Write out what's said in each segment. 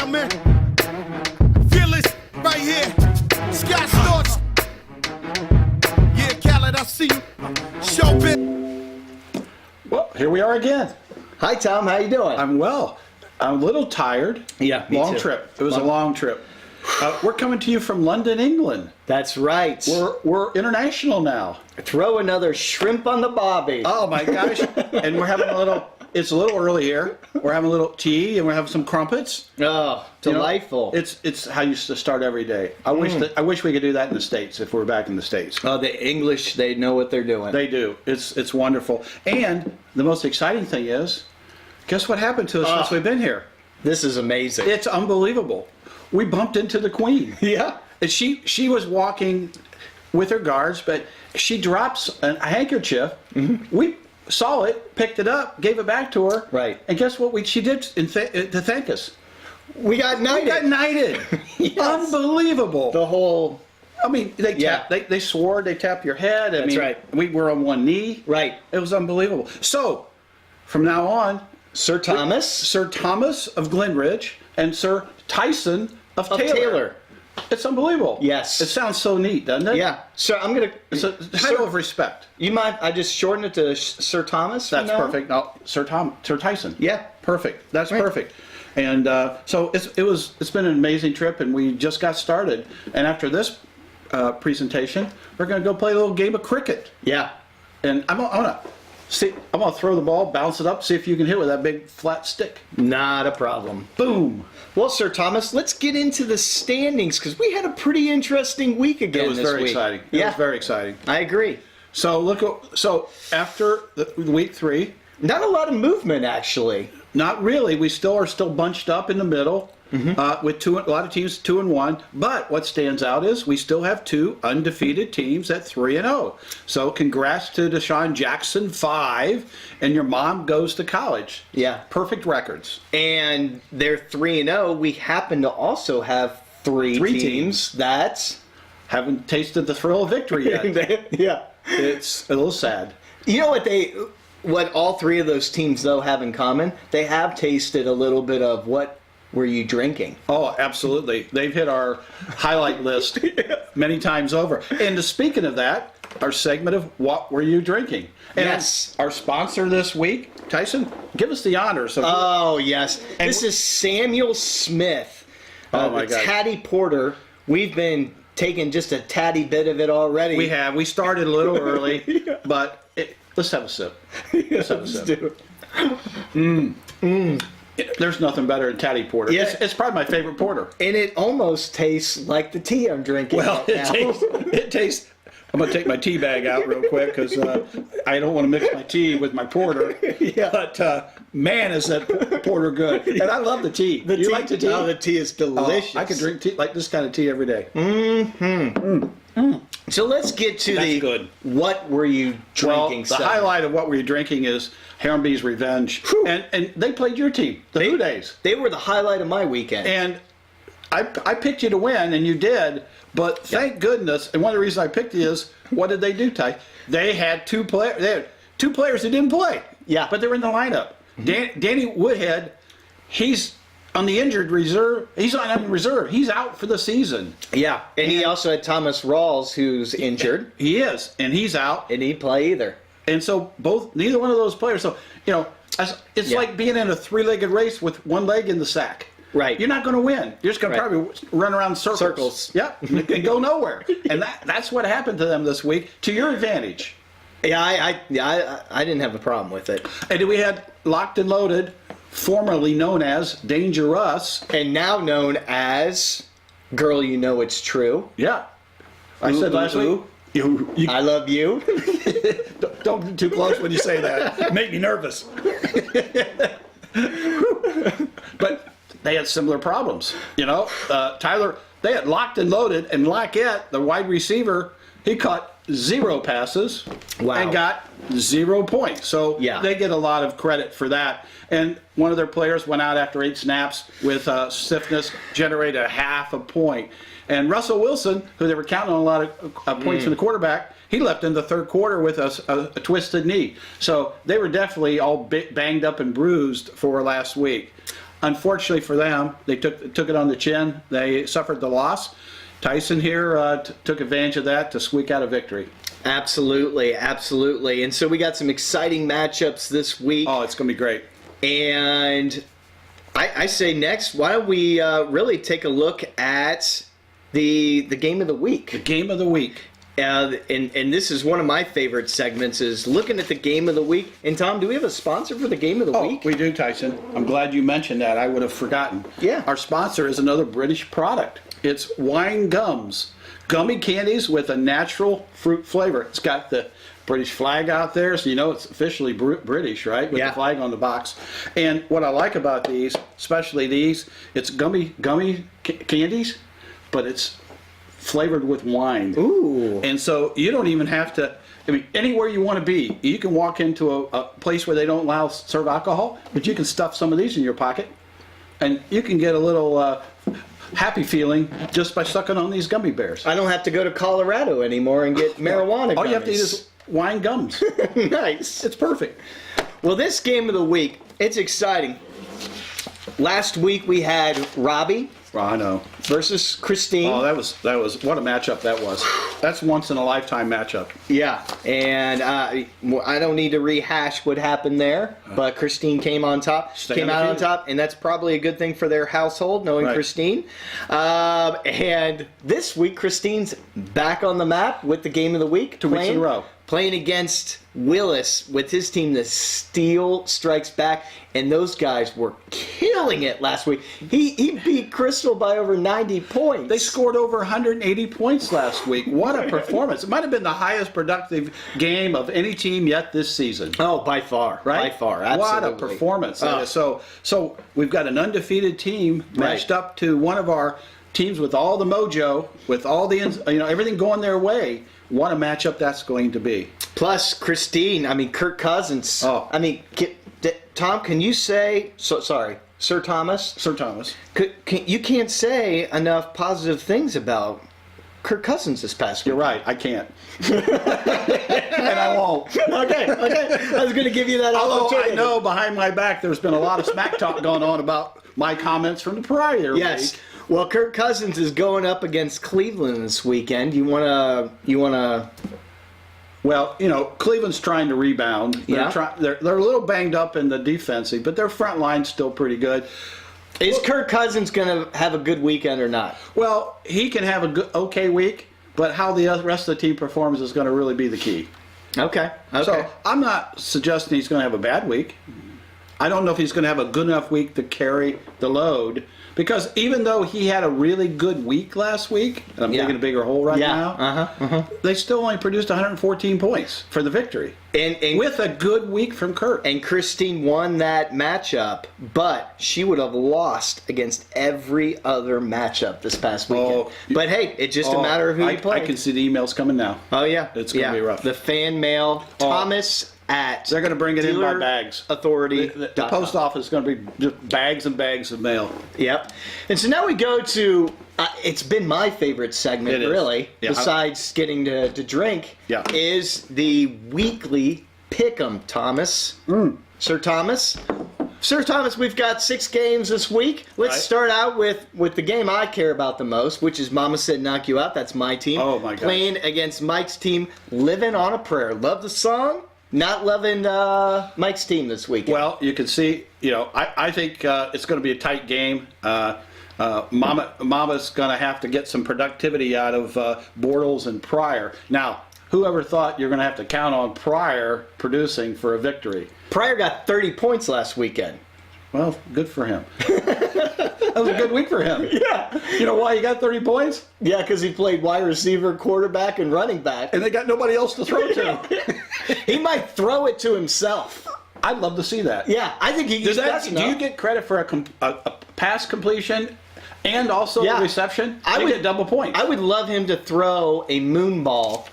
gentlemen, fearless right here, Scott Storch. Yeah, Khaled, I see you. Showbiz. Well, here we are again. Hi, Tom. How you doing? I'm well. I'm a little tired. Yeah, me long too. trip. It was a long trip. We're coming to you from London, England. That's right. We're international now. Throw another shrimp on the bobby. Oh my gosh! And we're having a little. It's a little early here. We're having a little tea and we're having some crumpets. Oh, You know, delightful. it's how you used to start every day. I wish we could do that in the States if we're back in the States. Oh, the English, they know what they're doing. They do. It's wonderful. And the most exciting thing is, guess what happened to us since we've been here? This is amazing. It's unbelievable. We bumped into the Queen. Yeah. And she was walking with her guards, but she drops a handkerchief. Mm-hmm. We saw it, picked it up, gave it back to her. Right. And guess what she did to thank us? We got knighted. We got knighted. Yes. Unbelievable. The whole... I mean, Yeah. they swore, they tap your head. I That's mean, right. We were on one knee. Right. It was unbelievable. So, from now on, Sir Thomas. Sir Thomas of Glenridge and Sir Tyson of Taylor. It's unbelievable. Yes. It sounds so neat, doesn't it? Yeah. So I'm going to... It's a title of respect. You mind I just shorten it to Sir Thomas? That's perfect. No, Sir Tyson. Yeah. Perfect. That's Right. perfect. And so it's been an amazing trip, and we just got started. And after this presentation, we're going to go play a little game of cricket. Yeah. And I'm gonna throw the ball, bounce it up, see if you can hit with that big flat stick. Not a problem. Boom. Well, Sir Thomas, let's get into the standings because we had a pretty interesting week again It was this very week. exciting. Yeah. It was very exciting. I agree. So so after week 3, Not a lot of movement, actually. not really. We are still bunched up in the middle with a lot of teams 2-1. But what stands out is we still have 2 undefeated teams at 3-0. So congrats to Deshaun Jackson 5, and your mom goes to college. Yeah. Perfect records. And they're 3-0. We happen to also have three teams that... Haven't tasted the thrill of victory yet. yeah. It's a little sad. You know what all 3 of those teams, though, have in common? They have tasted a little bit of what were you drinking? Oh, absolutely. They've hit our highlight list many times over. And speaking of that, our segment of What Were You Drinking? And Yes. our sponsor this week, Tyson, give us the honors. Oh, yes. And This is Samuel Smith. Oh, my the God. Tatty Porter. We've been taking just a tatty bit of it already. We started a little early, but let's have a sip. Let's have a sip. do it. There's nothing better than Tatty Porter. Yeah. It's probably my favorite porter. And it almost tastes like the tea I'm drinking Well, right now. it tastes. I'm going to take my tea bag out real quick because I don't want to mix my tea with my porter. Yeah. But man, is that porter good. And I love the tea. You like the tea? Oh, the tea is delicious. I could drink tea like this kind of tea every day. So let's get to That's the good. what were you Well, drinking the segment. highlight of what were you drinking is Harambee Revenge. And they played your team, the Who Days. They were the highlight of my weekend. And I picked you to win, and you did. But thank goodness, and one of the reasons I picked you is, what did they do, Ty? They had 2 players. They had 2 players that didn't play. Yeah. But they were in the lineup. Danny Woodhead, he's on the injured reserve. He's on reserve. He's out for the season. yeah. And he also had Thomas Rawls, who's injured, He is, and he's out. and he didn't play either. And so neither one of those players. So it's Yeah. like being in a 3-legged race with one leg in the sack. Right. You're not going to win. You're just going to Right. probably run around in circles. Yep. And go nowhere. And that's what happened to them this week, to your advantage. Yeah, I didn't have a problem with it. And then we had Locked and Loaded, formerly known as Dangerous. And now known as Girl You Know It's True. Yeah. I said last week. You I love you. don't get too close when you say that. Make me nervous. But they had similar problems. Tyler, they had Locked and Loaded, and Lockett, the wide receiver, he caught 0 passes and got 0 points. So Yeah. they get a lot of credit for that. And one of their players went out after 8 snaps with stiffness, generated a half a point. And Russell Wilson, who they were counting on a lot of points from the quarterback, he left in the third quarter with a twisted knee. So they were definitely all banged up and bruised for last week. unfortunately for them, they took it on the chin. They suffered the loss. Tyson here took advantage of that to squeak out a victory. Absolutely, absolutely. And so we got some exciting matchups this week. Oh, it's going to be great. And I say next, why don't we really take a look at the game of the week? The game of the week. And this is one of my favorite segments, is looking at the game of the week. And Tom, do we have a sponsor for the game of the Oh, week? we do, Tyson. I'm glad you mentioned that. I would have forgotten. Yeah. Our sponsor is another British product. It's Wine Gums. Gummy candies with a natural fruit flavor. It's got the British flag out there, so you know it's officially British, right? With Yeah. the flag on the box. And what I like about these, especially these, it's gummy candies, but it's flavored with wine. Ooh. And so you don't even have to, I mean, anywhere you want to be, you can walk into a place where they don't serve alcohol, but you can stuff some of these in your pocket, and you can get a little happy feeling just by sucking on these gummy bears. I don't have to go to Colorado anymore and get marijuana. All you have to eat gummies. is wine gums. Nice. It's perfect. Well, this game of the week, it's exciting. Last week we had Robbie Well, I know. versus Christine. Oh, that was what a matchup that was. That's once in a lifetime matchup. Yeah, and I don't need to rehash what happened there, but Christine came on top, Stay came out on undefeated. top, and that's probably a good thing for their household, knowing Right. Christine. And this week, Christine's back on the map with the game of the week. 2 weeks in a row. Playing against Willis with his team, the Steel Strikes Back, and those guys were killing it last week. He beat Crystal by over 90 points. They scored over 180 points last week. What a performance. It might have been the highest productive game of any team yet this season. Oh, by far, Right? by far, What absolutely. a performance. Oh. So we've got an undefeated team matched up to one of our teams with all the mojo, with all the, everything going their way. What a matchup that's going to be. Plus, Christine, Kirk Cousins. Oh. Tom, can you say, sorry, Sir Thomas? Sir Thomas. You can't say enough positive things about Kirk Cousins this past week. You're right. I can't. And I won't. Okay. I was going to give you that Although opportunity. I know behind my back there's been a lot of smack talk going on about my comments from the prior Yes. week. Well, Kirk Cousins is going up against Cleveland this weekend. You wanna? Well, Cleveland's trying to rebound. Yeah. They're a little banged up in the defensive, but their front line's still pretty good. Is Kirk Cousins going to have a good weekend or not? Well, he can have a good, okay week, but how the rest of the team performs is going to really be the key. Okay. So I'm not suggesting he's going to have a bad week. I don't know if he's going to have a good enough week to carry the load, because even though he had a really good week last week, and I'm digging a bigger hole right now, they still only produced 114 points for the victory. And With a good week from Kurt. And Christine won that matchup, but she would have lost against every other matchup this past weekend. Oh, but hey, it's just a matter of who you play. I can see the emails coming now. Oh yeah, It's gonna be rough. The fan mail, Thomas at They're going to bring it in by Dealer bags. Authority. The post office is going to be just bags and bags of mail. Yep. And so now we go to. It's been my favorite segment, It is. really. Yeah. Besides getting to drink, Yeah. is the weekly pick'em, Thomas. Sir Thomas. Sir Thomas, we've got 6 games this week. Let's Right. start out with the game I care about the most, which is Mama Said Knock You Out. That's my team. Oh, my gosh. Playing against Mike's team, Living on a Prayer. Love the song. Not loving Mike's team this weekend. Well, you can see, I think it's going to be a tight game. Mama's going to have to get some productivity out of Bortles and Pryor. Now, whoever thought you're going to have to count on Pryor producing for a victory? Pryor got 30 points last weekend. Well, good for him. That was a good week for him. Yeah. You know why he got 30 points? Yeah, because he played wide receiver, quarterback, and running back. And they got nobody else to throw to. He might throw it to himself. I'd love to see that. Yeah, I think he Do that's you enough. get credit for a pass completion and also Yeah. the reception? I You would- get double points I would love him to throw a moon ball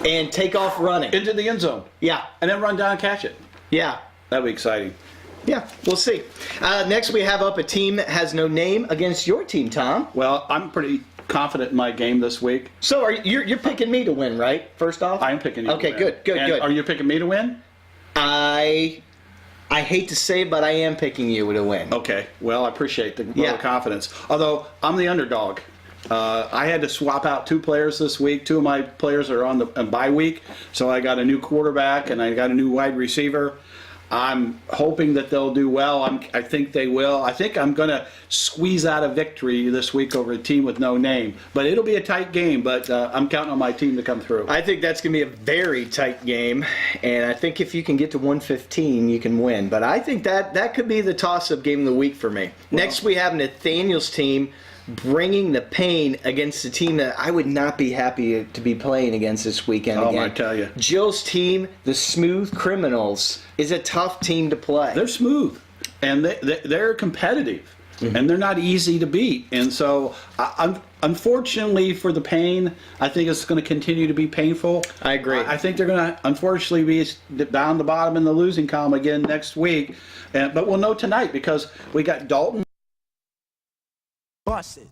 and take off running. into the end zone Yeah, and then run down and catch it. yeah. That'd be exciting. Yeah, we'll see. Next, we have up a team that has no name against your team, Tom. Well, I'm pretty confident in my game this week. So you're picking me to win, right? First off, I'm picking you. Okay, to win. good. And are you picking me to win? I I hate to say it, but I am picking you to win. Okay. Well, I appreciate the vote Yeah. of confidence. Although I'm the underdog. I had to swap out 2 players this week. 2 of my players are on the bye week, so I got a new quarterback and I got a new wide receiver. I'm hoping that they'll do well. I think they will. I think I'm going to squeeze out a victory this week over a team with no name. But it'll be a tight game, but I'm counting on my team to come through. I think that's going to be a very tight game, and I think if you can get to 115, you can win. But I think that could be the toss-up game of the week for me. Next, we have Nathaniel's team bringing the pain against a team that I would not be happy to be playing against this weekend Oh, again. I tell you. Jill's team, the Smooth Criminals, is a tough team to play. They're smooth, and they're competitive, and they're not easy to beat. And so, unfortunately for the pain, I think it's going to continue to be painful. I agree. I think they're going to, unfortunately, be down the bottom in the losing column again next week. But we'll know tonight because we got Dalton. Bust it.